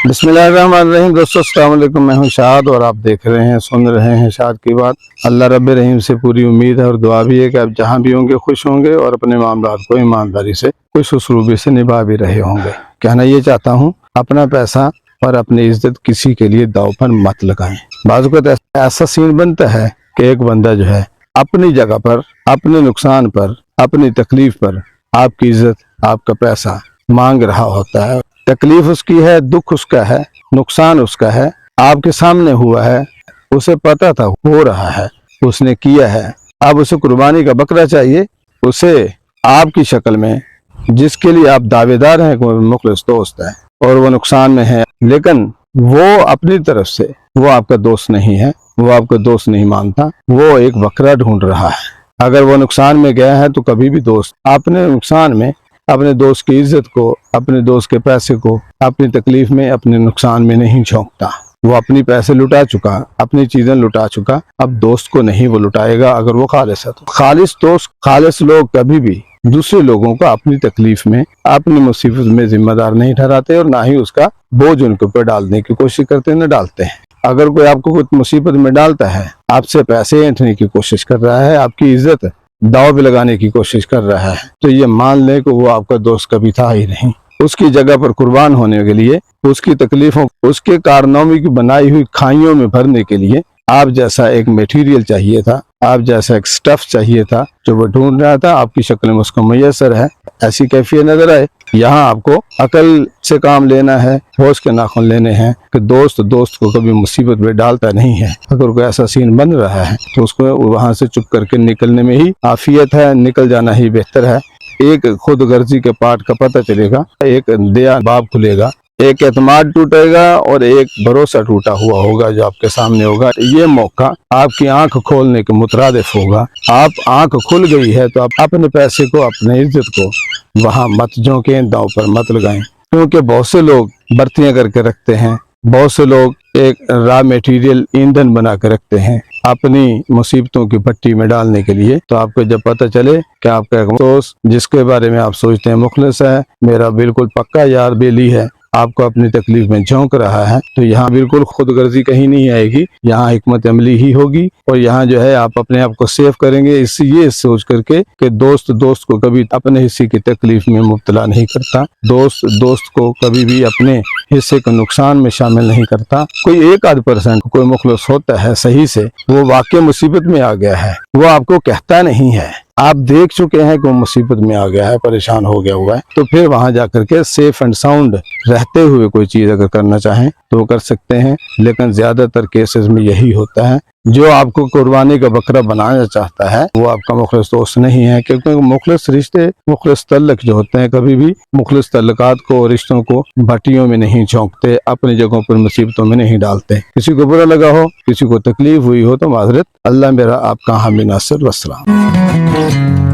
बिस्मिल्लाहिर्रहमानिर्रहीम। दोस्तों अस्सलाम वालेकुम, मैं हूं शाद और आप देख रहे हैं सुन रहे हैं शाद की बात। अल्लाह रब्बे रहीम से पूरी उम्मीद है और दुआ भी है कि आप जहां भी होंगे खुश होंगे और अपने मामलात को ईमानदारी से खुश उसलूबी से निभा भी रहे होंगे। कहना ये चाहता हूं, अपना पैसा और अपनी इज्जत किसी के लिए दाव पर मत लगाएं। बाज़ वक़्त ऐसा सीन बनता है कि एक बंदा जो है अपनी जगह पर, अपने नुकसान पर, अपनी तकलीफ पर आपकी इज्जत, आपका पैसा मांग रहा होता है। तकलीफ उसकी है, दुख उसका है, नुकसान उसका है, आपके सामने हुआ है, उसे पता था हो रहा है, उसने किया है। अब उसे कुर्बानी का बकरा चाहिए, उसे आपकी शक्ल में, जिसके लिए आप दावेदार हैं कोई मुखलिस दोस्त है और वो नुकसान में है, लेकिन वो अपनी तरफ से वो आपका दोस्त नहीं है, वो आपका दोस्त नहीं मानता, वो एक बकरा ढूंढ रहा है। अगर वो नुकसान में गया है तो कभी भी दोस्त अपने नुकसान में अपने दोस्त की इज्जत को, अपने दोस्त के पैसे को, अपनी तकलीफ में, अपने नुकसान में नहीं झोंकता। वो अपनी पैसे लुटा चुका, अपनी चीजें लुटा चुका, अब दोस्त को नहीं वो लुटाएगा अगर वो खालिस है तो। खालिस दोस्त, खालिस लोग कभी भी दूसरे लोगों को अपनी तकलीफ में, अपनी मुसीबत में जिम्मेदार नहीं ठहराते और ना ही उसका बोझ उनके ऊपर डालने की कोशिश करते, न डालते हैं। अगर कोई आपको कुछ मुसीबत में डालता है, आपसे पैसे ऐंठने की कोशिश कर रहा है, आपकी इज्जत दाव पे लगाने की कोशिश कर रहा है, तो ये मान ले कि वो आपका दोस्त कभी था ही नहीं। उसकी जगह पर कुर्बान होने के लिए, उसकी तकलीफों, उसके कारनामे की बनाई हुई खाइयों में भरने के लिए आप जैसा एक मटेरियल चाहिए था, आप जैसा एक स्टफ चाहिए था जो वो ढूंढ रहा था, आपकी शक्ल में उसको मैसर है। ऐसी कैफियत नजर आए। यहाँ आपको अकल से काम लेना है, होश के नाखून लेने हैं कि दोस्त को कभी मुसीबत में डालता नहीं है। अगर कोई ऐसा सीन बन रहा है तो उसको वहां से चुप करके निकलने में ही आफियत है, निकल जाना ही बेहतर है। एक खुद गर्जी के पाठ का पता चलेगा, एक दया बाब खुलेगा, एक एतमाद टूटेगा और एक भरोसा टूटा हुआ होगा जो आपके सामने होगा। ये मौका आपकी आंख खोलने के मुतरादिफ होगा। आप आंख खुल गई है तो आप अपने पैसे को, अपने इज्जत को वहां मत झोंकें, दांव पर मत लगाएं। क्योंकि बहुत से लोग बर्तियां करके रखते हैं, बहुत से लोग एक रॉ मटेरियल ईंधन बना के रखते हैं अपनी मुसीबतों की भट्टी में डालने के लिए। तो आपको जब पता चले कि आपका एक दोस्त जिसके बारे में आप सोचते हैं मुखलिस है, मेरा बिल्कुल पक्का यार बेली है, आपको अपनी तकलीफ में झोंक रहा है, तो यहाँ बिल्कुल खुदगर्जी कहीं नहीं आएगी, यहाँ हिकमत अमली ही होगी। और यहाँ जो है आप अपने आप को सेव करेंगे ये सोच करके कि दोस्त को कभी अपने हिस्से की तकलीफ में मुब्तला नहीं करता, दोस्त को कभी भी अपने हिस्से के नुकसान में शामिल नहीं करता। कोई 1-8% कोई मुखलिस होता है सही से, वो वाकई मुसीबत में आ गया है, वो आपको कहता नहीं है, आप देख चुके हैं कि वो मुसीबत में आ गया है, परेशान हो गया हुआ है, तो फिर वहां जाकर के सेफ एंड साउंड रहते हुए कोई चीज अगर करना चाहें तो वो कर सकते हैं। लेकिन ज्यादातर केसेस में यही होता है, जो आपको कुर्बानी का बकरा बनाना चाहता है वो आपका मुखलिस दोस्त नहीं है। क्योंकि मुखलिस रिश्ते, मुखलिस तल्लक जो होते हैं, कभी भी मुखलिस तल्लकात को, रिश्तों को भट्टियों में नहीं झोंकते, अपनी जगहों पर मुसीबतों में नहीं डालते। किसी को बुरा लगा हो, किसी को तकलीफ हुई हो तो माजरत। अल्लाह मेरा आपका हामी नासिर। वस्सलाम।